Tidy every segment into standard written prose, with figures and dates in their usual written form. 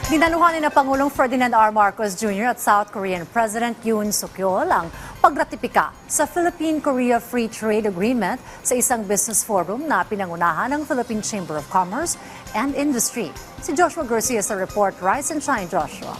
Dinaluhan ni na Pangulong Ferdinand R. Marcos Jr. at South Korean President Yoon Suk-yeol ang pagratipika sa Philippine-Korea Free Trade Agreement sa isang business forum na pinangunahan ng Philippine Chamber of Commerce and Industry. Si Joshua Garcia sa report. Rise and shine, Joshua.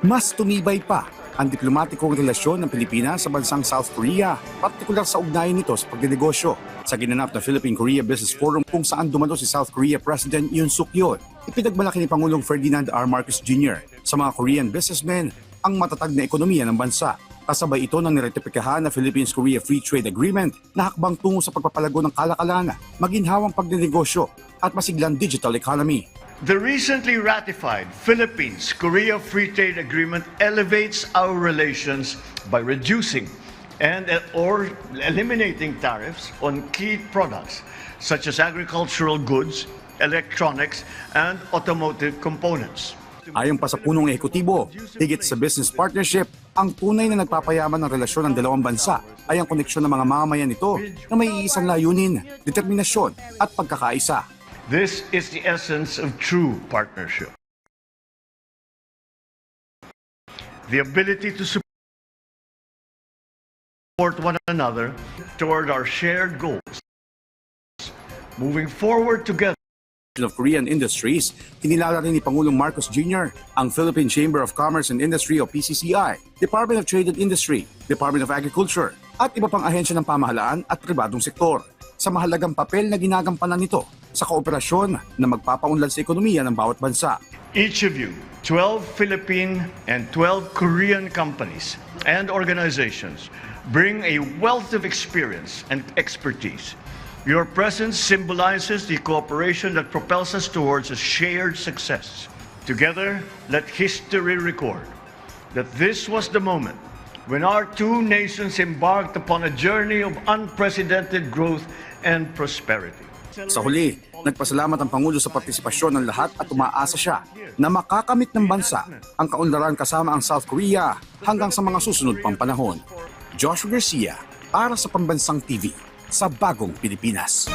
Mas tumibay pa ang diplomatikong relasyon ng Pilipinas sa bansang South Korea, partikular sa ugnayan nito sa pagdinegosyo. Sa ginanap na Philippine-Korea Business Forum kung saan dumalo si South Korea President Yoon Suk-yeol, ipinagmalaki ni Pangulong Ferdinand R. Marcos Jr. sa mga Korean businessmen ang matatag na ekonomiya ng bansa. Kasabay ito ng niretipikahan na Philippines-Korea Free Trade Agreement na hakbang tungo sa pagpapalago ng kalakalan, maginhawang pagdinegosyo at masiglang digital economy. The recently ratified Philippines-Korea Free Trade Agreement elevates our relations by reducing or eliminating tariffs on key products such as agricultural goods, electronics, and automotive components. Ayon pa sa punong ehekutibo, higit sa business partnership, ang tunay na nagpapayaman ng relasyon ng dalawang bansa ay ang koneksyon ng mga mamamayan nito na may iisang layunin, determinasyon at pagkakaisa. This is the essence of true partnership. The ability to support one another toward our shared goals. Moving forward together. Of Korean Industries, kinilala rin ni Pangulong Marcos Jr. ang Philippine Chamber of Commerce and Industry o PCCI, Department of Trade and Industry, Department of Agriculture, at iba pang ahensya ng pamahalaan at pribadong sektor sa mahalagang papel na ginagampanan nito sa kooperasyon na magpapaunlad sa ekonomiya ng bawat bansa. Each of you, 12 Philippine and 12 Korean companies and organizations bring a wealth of experience and expertise. Your presence symbolizes the cooperation that propels us towards a shared success. Together, let history record that this was the moment when our two nations embarked upon a journey of unprecedented growth and prosperity. Sa huli, nagpasalamat ang Pangulo sa partisipasyon ng lahat at umaasa siya na makakamit ng bansa ang kaunlaran kasama ang South Korea hanggang sa mga susunod pang panahon. Joshua Garcia, para sa Pambansang TV, sa Bagong Pilipinas.